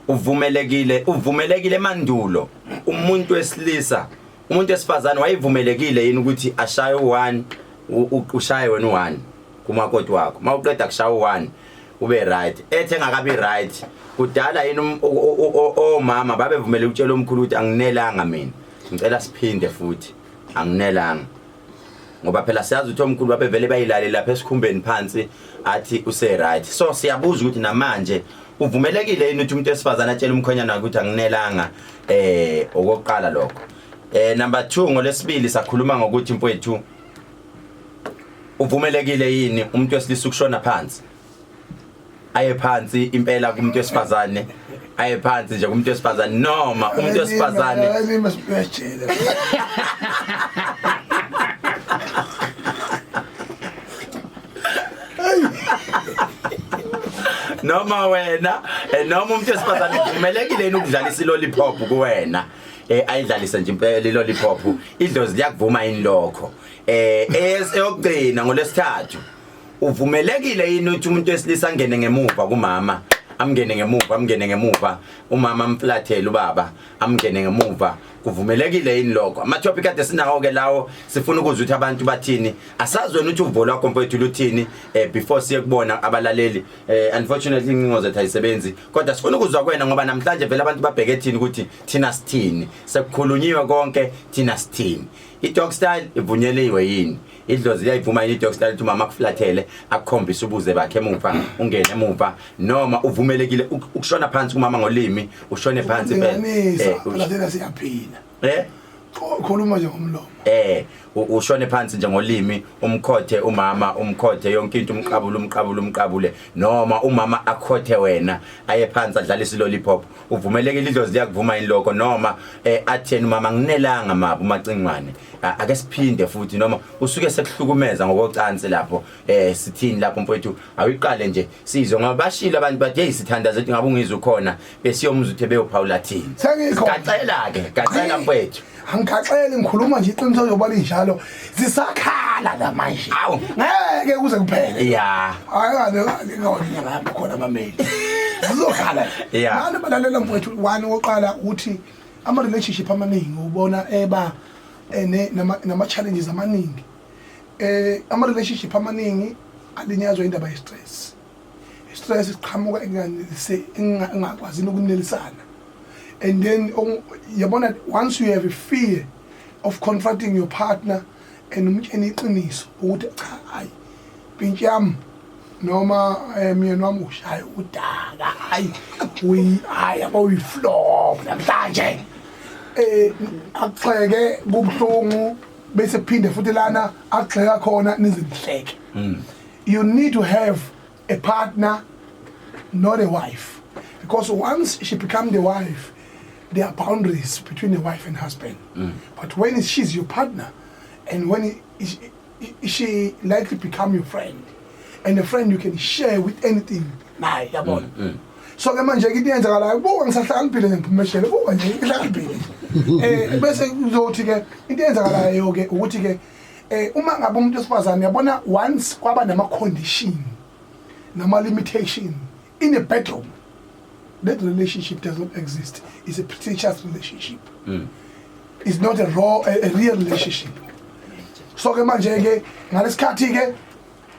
uvumelekile mandulo umuntu wesilisa umuntu wesifazane wayevumelekile yini ukuthi ashaye u1 ushaye wena u1 kumakoti wakho mawuqeda kushaya u1 ube right ethe ngakabi right kudala yini omama babevumele ukutshela umkhulu ukuthi anginelanga mina ngicela siphinde futhi anginelanga ngoba phela siyazi ukuthi omkhulu babevele bayilale lapha esikhumbeni phansi athi use right so siyabuza ukuthi namanje uvumelekile yini ukuthi umuntu wesifazane atshela umkhonyana wakhe ukuthi anginelanga okokuqala lokho number 2 ngolesibili sakhuluma ngokuthi mfowethu uvumelekile yini umuntu wesilisa ukushona phansi aye phansi impela kumuntu wesifazane aye phansi nje kumuntu wesifazane noma umuntu wesifazane noma wena noma umuntu wesifazane uvumelekile yini ukudlalisa lollipop kuwena ayidlalise nje impela lollipop idlozi liyakuvuma yini lokho eyokugcina ngolesithathu uvumelekile yini ukuthi umuntu wesilisa angene ngemuva kumama amngene ngemuva umama amflathele ubaba amngene ngemuva kuvumelekile yini lokho ama-topic ade sinawo ke lawo sifuna ukuzwa ukuthi abantu bathini asazi wena ukuthi uvo lwakho mfowethu luthini before siye kubona abalaleli unfortunately incingo zethu ayisebenzi kodwa sifuna ukuzwa kwena ngoba namhlanje vele abantu babheke ethini ukuthi thina sithini sekukhulunyiwe konke thina sithini i-dog style ivunyeliwe yini idlozi liyayivuma yini i-dog style ukuthi umama akuflathele akukhombise ubuze bakhe emuva ungene emuva noma uvumelekile ukushona phansi kumama ngolimi ushone phansi phela siyaphila khuluma nje ngomlomo ushone phansi nje ngolimi umkhothe umama umkhothe yonke into umqabule noma umama akhothe wena aye phansi adlalisa lollipop uvumelekile idlozi liyakuvuma yini lokho noma atheni umama nginelanga mabo umacingwane ake siphinde futhi noma usuke sekuhlukumeza ngokocansi lapho sithini lapho mfowethu awiqale nje sizwe ngoba bashila abantu bathi hey sithanda zethu ngabe ungizwe khona besiyomuzwa ukuthi beyophawula thini gacela mfowethu angikhaxele ngikhuluma nje iqiniso njengoba linjalo zisakhala la manje awu ngeke kuze kuphele hayi ngeke khona amameli zizokhala manje balalela mfowethu wani oqala ukuthi ama relationship amaningi ubona nama challenges amaningi ama relationship amaningi alinyazwa indaba ye stress iqhamuka engakwazi ukunelisana. And then once you have a fear of confronting your partner and umtsheni iqiniso ukuthi cha hayi pinki yami noma mina wami ushaya udaka hayi we flop namhlanje axeke kubhlungu bese phinde futhi lana axeka khona nizimhleke. You need to have a partner, not a wife, because once she becomes the wife, there are boundaries between the wife and husband. But when she's your partner, and when she likely become your friend, and a friend you can share with anything. Nah, yabona. So ke manje ke iyenzakala buka ngisahlakaniphile ngiphumeshele buka nje ngihlakaniphile. Bese uzothi ke into eyenzakalayo ke ukuthi ke uma ngabe umuntu wesifazane yabona once kwaba nama condition nama limitation in a bedroom, that relationship does not exist. It's a pretentious relationship. It's not a real relationship. So ke manje ke ngalesikhathi ke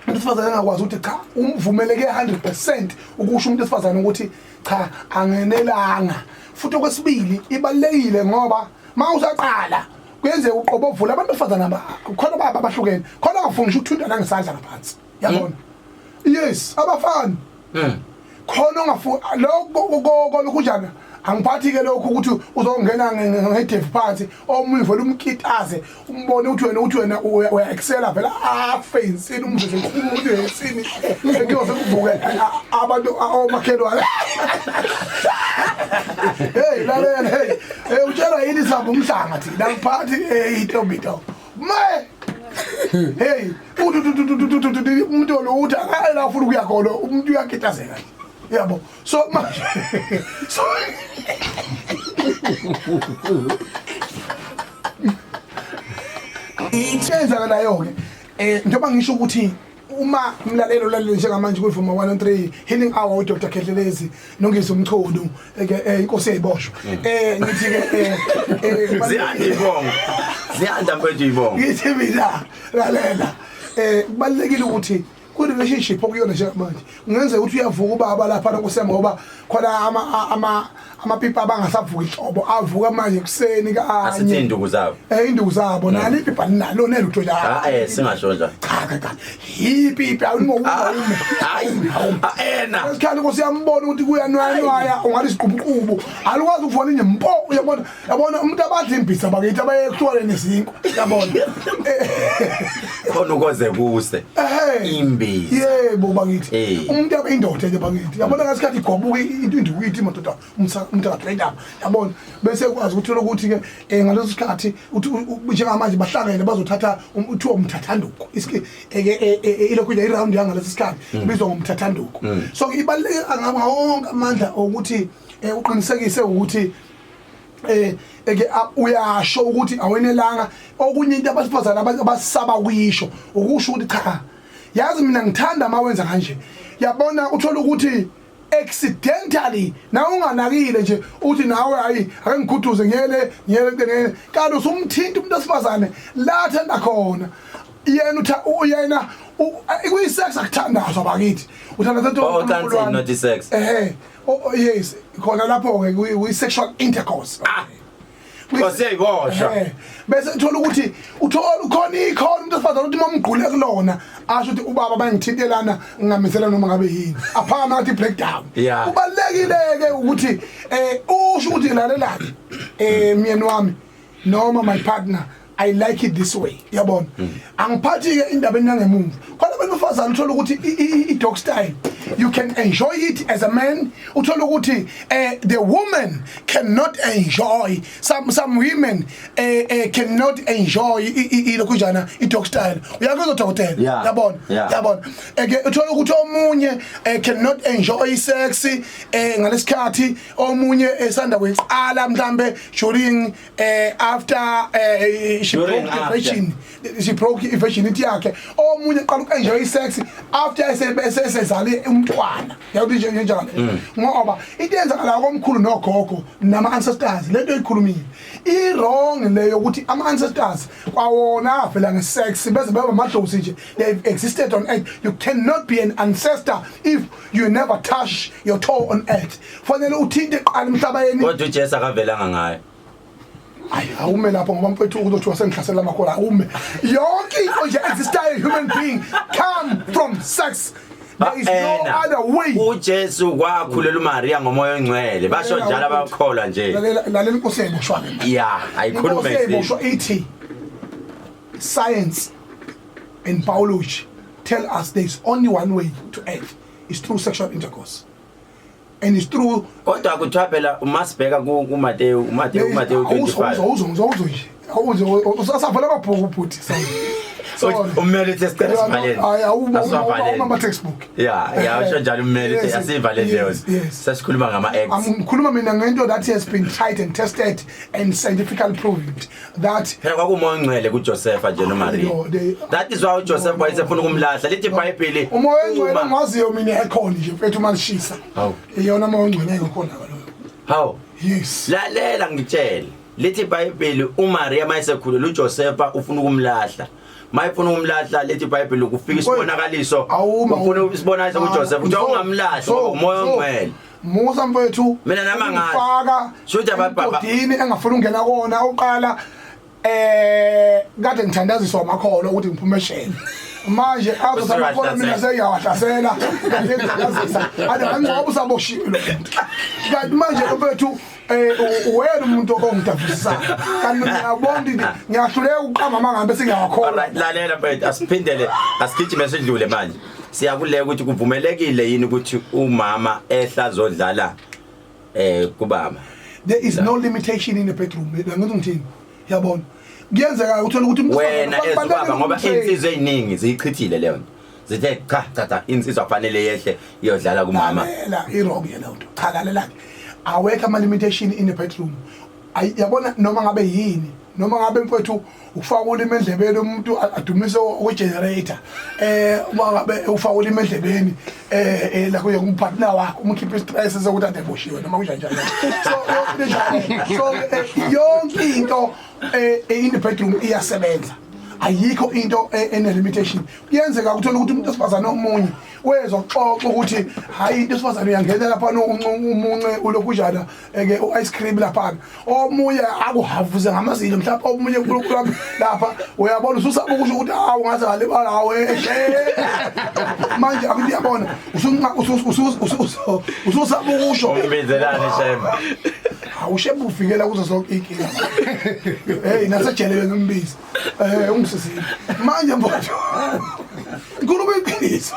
umuntu wesifazane angakwazi ukuthi cha umvumeleke 100% ukusho umuntu wesifazane ukuthi cha angenelanga. Futhi okwesibili ibalekile ngoba mawusaqala kwenze uqobovula abantu bafazana khona baba abahlukene khona ngafungisha ukuthunta nangesandla ngaphansi yabona. Yes abafana khona ngafu lokho njana angiphathi ke lokho ukuthi uzongena ngedev phansi omunye vele umkitaze umbone ukuthi wena uya excela vela afensi umvuze ukuthi yesini ngiyose kuvuke abantu omakhelwane. Hey lalela hey utshela yini sabo umhlanga thina ngiphathi itombito me hey umuntu lo uthi akala ufuna ukuya khona umuntu uyakitazeka yabo so manje so itshenza nayo ke njengoba ngisho ukuthi uma umlalelo lalelo njengamanje kuvuma 103 healing hour uDr Khehlelezi nongisa umchodu inkosi eyiboshwa ngithi ke ziyanda mfethu ibonga ngithi mina lalela kubalekile ukuthi ku relationship okuyona njengamanje ungenza ukuthi uyavuka ubaba lapha nokosema ngoba khona amapipa abangasavuka ihlobo avuka manje kuseni kanye asithi induku zabo induku zabo nalo ipipa nalo nelutho la singasho njalo cha ipipa ungokuba hayi ena esikhali Nkosi yambona ukuthi kuyanwaya ungathi siqubuqubu alukwazi ukuvona inye mpo yabona umuntu abathi imbisa bakithi abayekuthola nezinko yabona khona ukoze kuse imbiza yebo bakithi umuntu abayindoda nje bakithi yabona ngasikhathi igobuka into indukithi madoda umuntu akatrade yabona bese kwazi ukuthola ukuthi ke ngaleso sikhathi njengamanje bahlangene bazothatha uthiwa umthathanduko iski ilokhu nje iround yangalesi sikhathi bizwa ngomthathanduko so ibaluleke angaba wonke amandla ukuthi uqinisekise ukuthi uyasho ukuthi awenelanga okunye into abasifazana abasaba kuyisho ukusho ukuthi cha yazi mina ngithanda mawenza kanje yabona uthola ukuthi accidentally na unganakile nje uthi nawe hayi ake ngikhuthuze ngiyele kanti usumthinta umuntu asifazane la athanda khona yena kuyisex akuthandazo bakithi uthanda that not sex yes khona lapho ke kuyi sexual intercourse Kwaseyibosha bese uthola ukuthi uthola khona umuntu asifazana uthi mamgqule kulona asho ukuthi ubaba bangithintelana ngingamisela noma ngabe yini aphakama ngathi breakdown kubalekile ke ukuthi usho ukuthi lalela myeni wami noma my partner I like it this way yabona angiphathi ke indaba enyangemumva khona abafazana uthola ukuthi i-dog style you can enjoy it as a man uthola ukuthi the woman cannot enjoy some women cannot enjoy ilokujana i-dog style uyakuzwa dokotela yabona uthola ukuthi omunye cannot enjoy sex ngalesikhathi omunye esanda kweqala mhlambe during after she broke virginity yakhe omunye qala ukenjoy sex after esezale umntwana yawuthi nje njalo ngoba into yenzakala komkhulu nogogo nama ancestors lento eyikhulumile I wrong leyo ukuthi ama ancestors kwawona avela ngesex bese beba amadlozi nje they existed on earth you cannot be an ancestor if you never touch your toe on earth fanele uthinte qala emhlabeni kodwa uJesu akavelanga ngayo Ay awume lapho ngoba mfethu uzothiwa sengihlasela amakhola awume yonke into nje existing human being come from sex there is no other way uJesu kwakhulela uMaria ngomoya ongcwele basho njalo abakholwa nje lalela inkosi eboshwa ke ayikhulume eboshwa ithi science and biology tell us there is only one way to earth is through sexual intercourse and it's true kodwa kuthaphela umasibheka kuMateyu 25 usavala amabhuku bhuti so umele testers baleni uma textbook usho njalo umele asivale leyo sasikhuluma ngama acts ngikhuluma mina ngento that has been tried and tested and scientifically proven that phela kwakumoya ongcwele kuJosepha nje noMaria that is why uJoseph wayesefuna ukumlahla lithi iBhayibheli umoya ongcwele ngaziyo mina ekhona nje mfethu malishisa iyona umoya ongcwele ekhona how yes lalela ngitshela lithi iBhayibheli uMaria mayesekhulile uJosepha ufuna ukumlahla mayifuna ukumlahla lethi iBhayibheli ukufika isibonakaliso ufuna isibonakaliso kuJoseph uthi ungamlahli umoya ongcwele Musa mfethu mina nama ngathi faka shothi abababa dini engafuna ungena kona uqala kade ngithandaziswa amakholo ukuthi ngiphumeshele manje azosamakhola mina seyawahlasela kade ngithandazisa ngicela usaboshiwe lo muntu kanti manje mfethu wena umuntu ongidavisa kanti ngiyabona ngiyahluleka uqamba mangabe sengiyakhola lalela mfethu asiphindele asigijime esidlule manje siyakuleka ukuthi kuvumelekile yini ukuthi umama ehlazodlala kubaba there is no limitation in the bedroom ngithi ngithini yabona kuyenzeka uthola ukuthi wena ezibaba ngoba insizwe eziningi ziyichithile leyo nto zithe cha insizwa kufanele yehle iyodlala kumama la irong yena umuntu cha lalela awekho ama limitation in the bedroom yabona noma ngabe yini noma ngabe mfethu ufaka ulimi endlebeni umuntu adumise ogenerator uma ngabe ufaka ulimi endlebeni la kuye kumpartner wakho umkhipha istress sokuthi adeboshiwe noma kunjani so yonke into in the bedroom iyasebenza ayikho into ene limitation kuyenzeka ukuthola ukuthi umuntu osifazane omunye wezwa xoxo ukuthi hayi into osifazane uyangena lapha umunce ulokujana ke ice cream lapha omunye akuhavuze ngamazinyo mhlawumbe omunye kulokhu lapha uyabona ususaba ukusho ukuthi awu ngaze ngalibala awe manje akuyabona ususaba ukusho Ngibenzelani shema awushebe ufikela kuzo zonke inkinga hey nasejelele ngimbizi ungisizile manje mfowethu ngikulobe iqiniso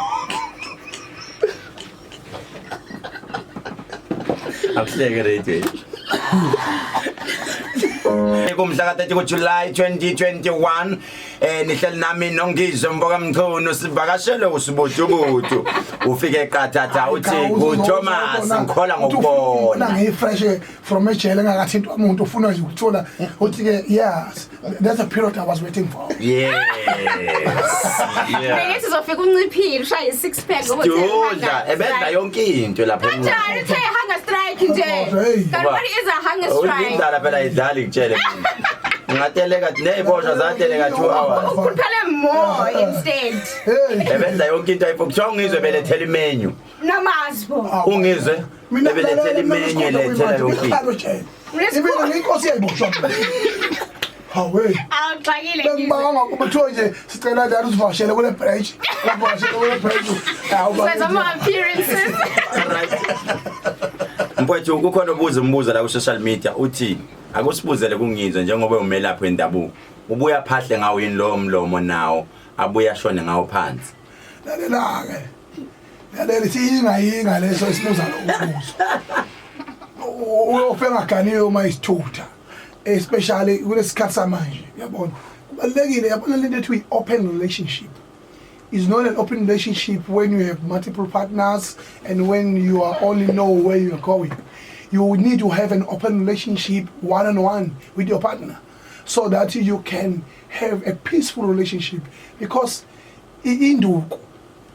Akuhleke rate kumhla ka 30 kuJuly 2021 nihleli nami noNgizwe Mboka Mchunu sivakashele usibudubudu ufike eqathatha uthi kuThomas ngikhola ngokubona ngifresh from ejele ngakathintwa umuntu ufuna nje ukuthola uthi ke yes that's a period I was waiting for yes Bengeke sizofika unciphile ushaya 6 pack Dudla ebenza yonke into lapha kanjani uthe hunger strike nje kanti what is a hunger strike Indala phela idlali ngitshele mina ngateleka nezibosha zateleka 2 hours uphele more instead ebenza yonke into ayifokuthiwa ungizwe belethela imenu namazbo ungizwe ebelethela imenu elethela yonke ibona inkosi yayiboshwa hawe awuxakile bengibanga kubathiwa nje sicela njalo usivashele kule branch uvashele kule branch Says I'm appearances. right mfowethu kukhona umbuzo la ku social media uthi akusibuzele kungizwe njengoba umelaphi wendabuko ubuya phahle ngawo yini lo mlomo nawo abuya shone ngawo phansi lalela ke lalela siyinga leso isibuza lo ufenga ganiyo uma isithutha especially kulesikhathi samanje yabona kubalekile yabona lento ethi open relationship is not an open relationship when you have multiple partners and when you are only know where you are going. You need to have an open relationship one-on-one with your partner so that you can have a peaceful relationship because induku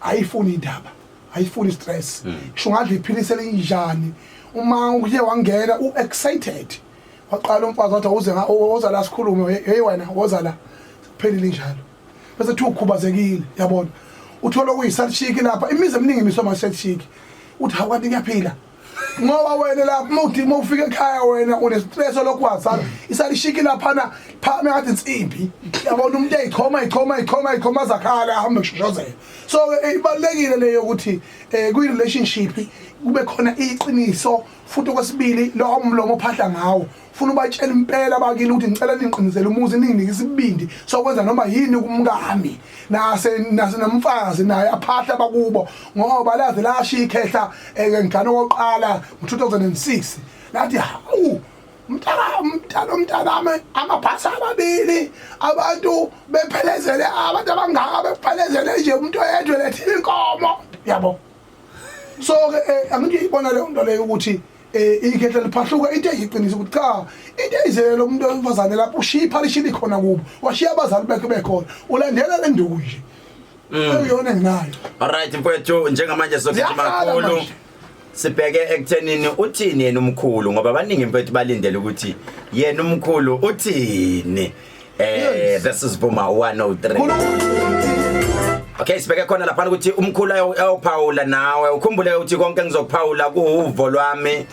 ayifuni indaba ayifuni stress shungadla iphilisele injani uma uye wangena excited waqala umfazi wathi uze la sikhulume hey wena woza la kuphelile njalo bese thi ukhubazekile yabona uthola kuyisalshiki lapha imize eminingi imisoma salshiki uthi hawathi kuyaphila ngoba wena lapha uma ufika ekhaya wena une stress lokwazana isalishiki lapha na phame ngathi insimbi yabona umuntu eyichoma zakhala ahambe kushozela so ibalekile leyo ukuthi kwi relationship kube khona iqiniso futhi okwesibili lo mlomo ophahla ngawo ufuna ubatshela impela bakile ukuthi ngicela ninqinizele umuzi ninginike isibindi sokwenza noma yini kumngami nase nomfazi naye aphahla bakubo ngoba laze lashiya ikhehla ngigana oqala ngo2006 lathi hawu umntana amabhasi amabili abantu bephelezele abantu abangaka bephelezele nje umuntu oyedwa lethile inkomo yabo so angiyibona le nto leyo ukuthi ikhehla liphahluka into eyiqinisa ukuthi cha into eyizele lo muntu omfazane lapho ushipha lishili khona kubo washiya abazali bakhe bekhona ulandela le nduku nje eyona nginayo alright mfowethu njengamanje sokukhuluma kakhulu sibheke ekuthenini uthini yena umkhulu ngoba abaningi mfowethu balindele ukuthi yena umkhulu uthini this is Vuma 103 Okay sibheke khona lapha ukuthi umkhulu ayawuphawula nawe ukhumbule ukuthi konke ngizokuphawula kuuvo lwami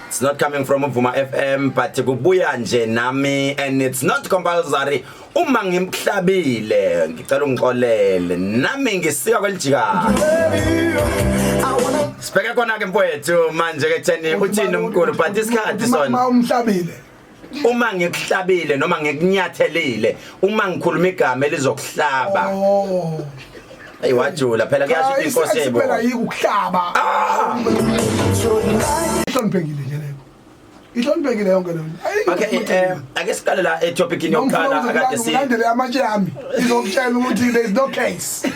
it's not coming from Vuma FM but kubuya nje nami and it's not compulsory uma ngimhlabile ngicela ungixolele nami ngisika kwelijika sibheke khona ke mfowethu manje ke theni uthini umkhulu but isikhathi sona umhlabile uma ngikuhlabile noma ngikunyathelile uma ngikhuluma igama elizokuhlaba Hey wajula phela kuyasho inkosi yebo phela yikuhlaba ihloniphekile nje leyo ihloniphekile yonke leyo okay ake siqale la etopic yokuqala akade si ulandele amatshe ami izokutshela ukuthi there is no case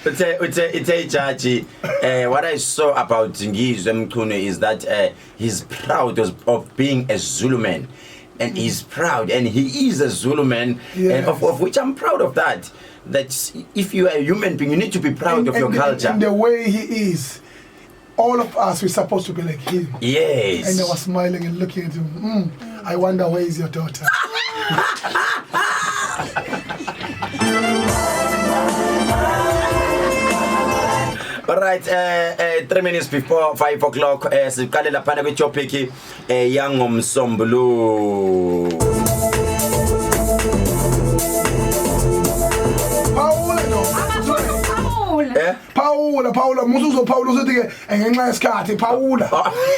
Uthe judge what I saw about Ngizwe Mchunu is that he's proud of being a Zulu man and he's proud, and he is a Zulu man, and of which I'm proud of that. That if you are a human being, you need to be proud of your culture. And the way he is, all of us, we're supposed to be like him. Yes. And I was smiling and looking at him. I wonder, where is your daughter? Alright, 3 minutes before 5 o'clock, siqale laphana kwi-topic yangomsombuluko. Paula musuzo Paula usithi ke ngenxa yesikhathi Paula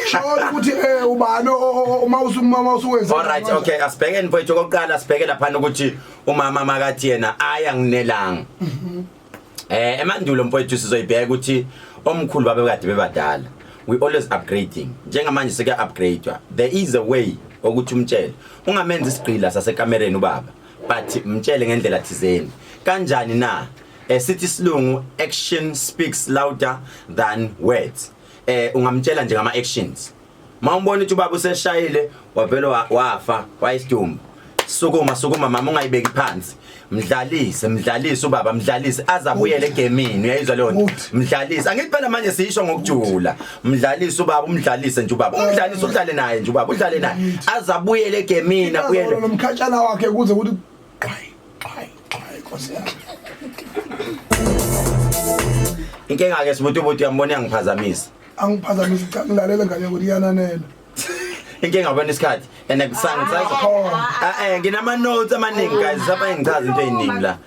shola ukuthi ubani uma usuwenza. Alright, okay, asibhekeni mfowethu okokuqala sibheke laphana ukuthi umama makathi yena aya nginelanga. Emandulo mfowethu sizoyibheka ukuthi omkhulu babe kade bebadala. We always upgrading. Njengamanje sike upgrade. There is a way ukuthi umtshele. Ungamenza isigqila sasekamereni ubaba, but mtshele ngendlela thizeni. Kanjani na? Sithi silungu action speaks louder than words. Ungamtshela nje ngama actions. Mawumbona ukuthi ubaba useshayile wavela wafa wayisidumbu. Sukuma mama ungayibeki phansi. Mdlalise ubaba mdlalise azabuyele egemini uyayizwa leyo nto. Mdlalise angithi phela manje siyisho ngokujula. Mdlalise ubaba umdlalise nje ubaba. Umdlalise udlale naye nje ubaba udlale naye. Azabuyele egemini abuyele. Lo mkhatshana wakhe kuze ukuthi qhayi Nkosi yami. Inkinga ke sibuthi uyambona yangiphazamisa. Angiphazamisa cha ngilalela ngane ukuthi yananela. Inkinga wena isikhathi ene kusangisaza nginama notes amaningi guys sapha engichaza into eyiningi la.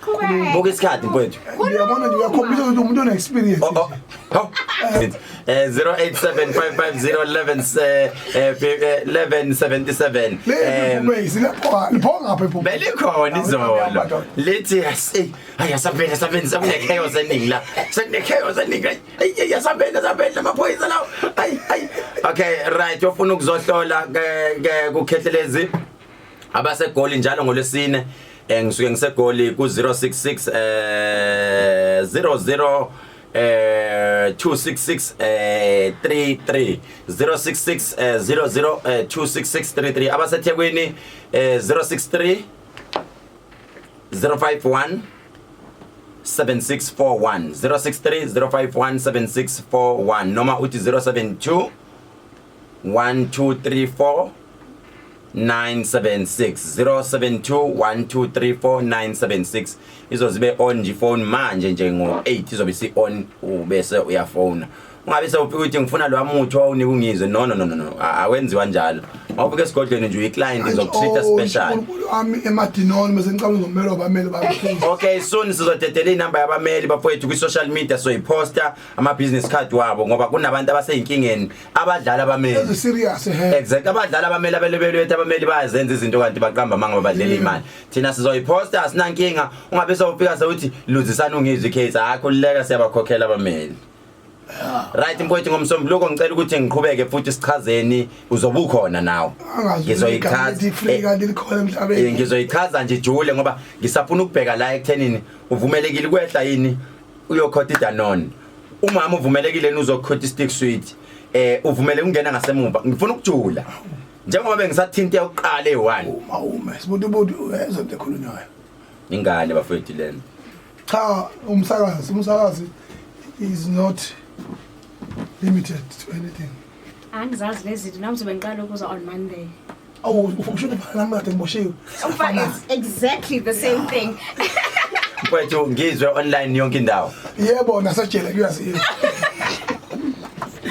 Buka isikhathi mfowethu. Ngiyabona nje uyakhombisa ukuthi umuntu one experience. 0875501177 belikhona izolo lithi ayasabela chaos eningi la chaos eningi yasabela amaphoyisa lawo okay right ufuna ukuzohlola kukhethelezi abasegoli njalo ngolesine ngisuke ngisegoli ku 066 00 26633 066 00 26633 abasethekwini 063 051 7641 063 051 7641 noma uthi 072 1234 976 072 1234 976 izozibe on nje phone manje nje ngo8 izobe si on ubese uyafona ungabe sewufika uthi ngifuna lo amuthi wawunika ungizwe no awenziwa njalo mawufika esigodlweni nje uyi-client izokushita special ami emadinoni bese ngicabanga ngomelo abameli bami. Okay, soon sizodedela inamba yabameli bafowethu kwi-social media soyiposta ama-business card wabo ngoba kunabantu abaseyinkingeni abadlala abameli. Serious Exactly, abadlala abameli abelebelwethu abameli bayazenza izinto kanti baqamba manga babadlela imali. Thina sizoyiposta asinankinga ungabe sewufika sewuthi luzisana ungizwe case akho leka siyabakhokhela abameli. Right mfowethu ngomsombuluko ngicela ukuthi ngiqhubeke futhi sichazeni uzobe ukhona nawe. Ngizoyichaza nje jule ngoba ngisafuna ukubheka la ekuthenini uvumelekile kwehla yini uyokhotha iDanone. Umama uvumelekile uzokhotha istick sweet. Uvumele ungena ngasemuva. Ngifuna ukujula. Njengoba bengisathinta yokuqala e1. Sibuthi uyezwa into ekhulunywayo. Ingane bafowethu lena. Cha umsakazi is not limited to anything. Angizazi lezinto nami ngizobenqala ukuza on Monday. Ufuna nami kade ngiboshiwe. It's exactly the same thing. Mfowethu ngizwe online yonke indawo. Yebo nasejele kuyaziwa.